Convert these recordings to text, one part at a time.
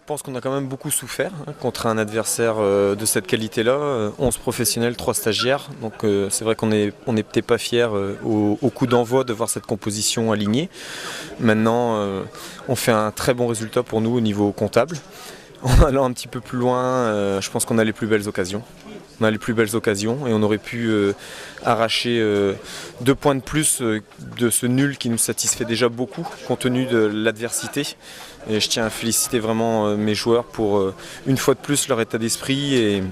pense qu'on a quand même beaucoup souffert contre un adversaire de cette qualité-là. 11 professionnels, 3 stagiaires. Donc c'est vrai qu'on n'est peut-être pas fiers au coup d'envoi de voir cette composition alignée. Maintenant, on fait un très bon résultat pour nous au niveau comptable. En allant un petit peu plus loin, je pense qu'on a les plus belles occasions. On a les plus belles occasions et on aurait pu arracher 2 points de plus de ce nul qui nous satisfait déjà beaucoup compte tenu de l'adversité. Et je tiens à féliciter vraiment mes joueurs pour une fois de plus leur état d'esprit et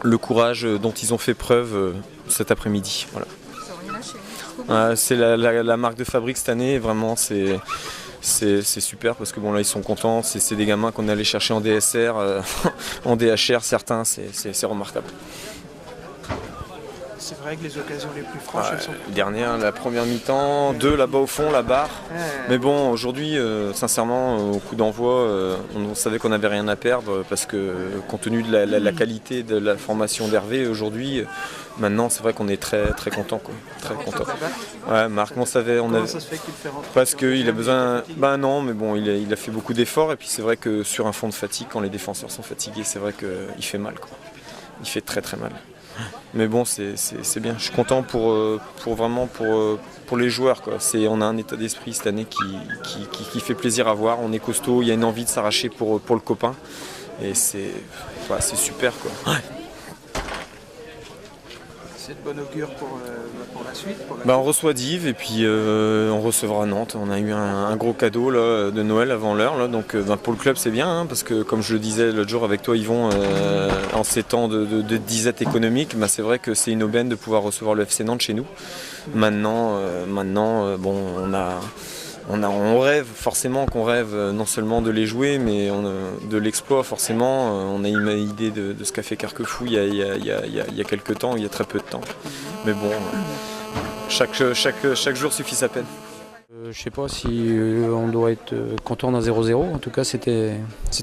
le courage dont ils ont fait preuve cet après-midi. Voilà. C'est la marque de fabrique cette année, vraiment c'est super parce que bon là ils sont contents, c'est des gamins qu'on est allé chercher en DSR, en DHR certains, c'est remarquable. C'est vrai que les occasions les plus franches, elles sont... Dernière, la première mi-temps, 2 là-bas au fond, la barre. Mais bon, aujourd'hui, sincèrement, au coup d'envoi, on savait qu'on n'avait rien à perdre parce que compte tenu de la qualité de la formation d'Hervé aujourd'hui, maintenant c'est vrai qu'on est très très content, quoi. Très content. Ouais, Marc, on savait, Comment ça se fait qu'il fait rentrer? parce qu'il a besoin. Ben non, mais bon, il a fait beaucoup d'efforts et puis c'est vrai que sur un fond de fatigue, quand les défenseurs sont fatigués, c'est vrai qu'il fait mal, quoi. Il fait très très mal. Mais bon, c'est bien. Je suis content pour les joueurs, quoi. On a un état d'esprit cette année qui fait plaisir à voir. On est costaud, il y a une envie de s'arracher pour le copain. Et c'est super, quoi. Ouais. C'est de bon augure pour la suite On reçoit Dives et puis on recevra Nantes. On a eu un gros cadeau là, de Noël avant l'heure. Donc pour le club c'est bien parce que comme je le disais l'autre jour avec toi Yvon, en ces temps de disette économique, c'est vrai que c'est une aubaine de pouvoir recevoir le FC Nantes chez nous. Maintenant, on rêve forcément qu'on rêve non seulement de les jouer, mais de l'exploit forcément. On a une idée de ce qu'a fait Carquefou il y a quelques temps, il y a très peu de temps. Mais bon, chaque jour suffit sa peine. Je ne sais pas si on doit être content d'un 0-0. En tout cas, c'était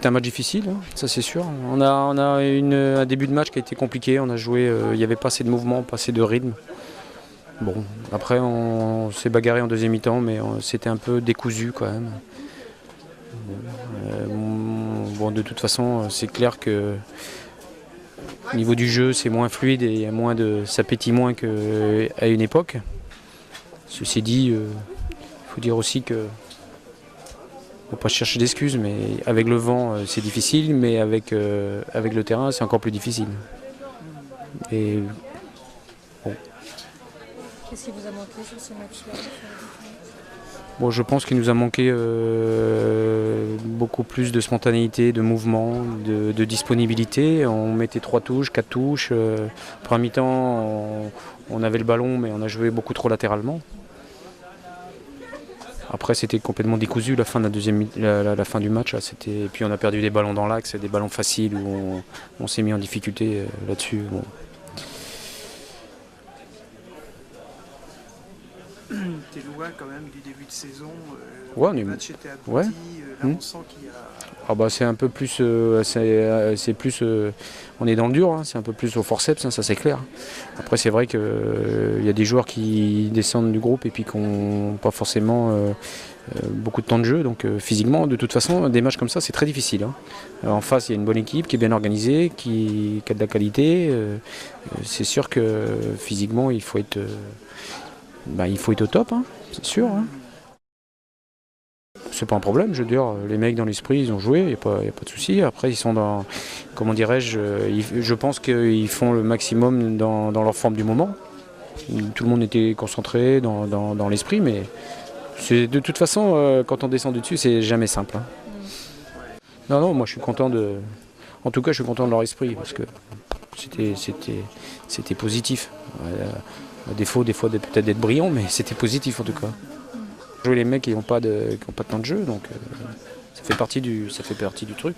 un match difficile, hein, ça c'est sûr. On a un début de match qui a été compliqué. On a joué, il n'y avait pas assez de mouvement, pas assez de rythme. Bon, après on s'est bagarré en deuxième mi-temps, mais c'était un peu décousu quand même. Bon, de toute façon, c'est clair que au niveau du jeu, c'est moins fluide et ça pétille moins qu'à une époque. Ceci dit, il faut dire aussi que faut pas chercher d'excuses, mais avec le vent, c'est difficile, mais avec le terrain, c'est encore plus difficile. Et bon. Qu'est-ce qui vous a manqué sur ce match-là? Bon, je pense qu'il nous a manqué beaucoup plus de spontanéité, de mouvement, de disponibilité. On mettait 3 touches, 4 touches. Premier mi-temps, on avait le ballon, mais on a joué beaucoup trop latéralement. Après, c'était complètement décousu la fin de la fin du match. Et puis on a perdu des ballons dans l'axe, des ballons faciles où on s'est mis en difficulté là-dessus. Bon. T'es loin quand même du début de saison. Ouais, le match était abouti. Ouais. Là, on sent qu'il y a... Ah bah c'est un peu plus, c'est plus, on est dans le dur, hein, c'est un peu plus au forceps, hein, ça c'est clair. Après c'est vrai qu'il y a des joueurs qui descendent du groupe et puis qui n'ont pas forcément beaucoup de temps de jeu, donc physiquement de toute façon des matchs comme ça c'est très difficile. Hein. En face il y a une bonne équipe qui est bien organisée, qui a de la qualité. C'est sûr que physiquement il faut être au top, hein, c'est sûr. Hein. C'est pas un problème, je veux dire, les mecs dans l'esprit, ils ont joué, il n'y a pas de souci. Après, ils sont dans, comment dirais-je, je pense qu'ils font le maximum dans leur forme du moment. Tout le monde était concentré dans l'esprit, mais de toute façon, quand on descend du dessus, c'est jamais simple. Hein. Non, moi je suis content en tout cas, je suis content de leur esprit, parce que c'était positif. À défaut, des fois, peut-être d'être brillant, mais c'était positif en tout cas. Jouer les mecs qui n'ont pas de temps de jeu, donc ça fait partie du truc.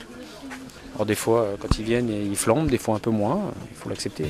Alors des fois, quand ils viennent, ils flambent, des fois un peu moins, il faut l'accepter.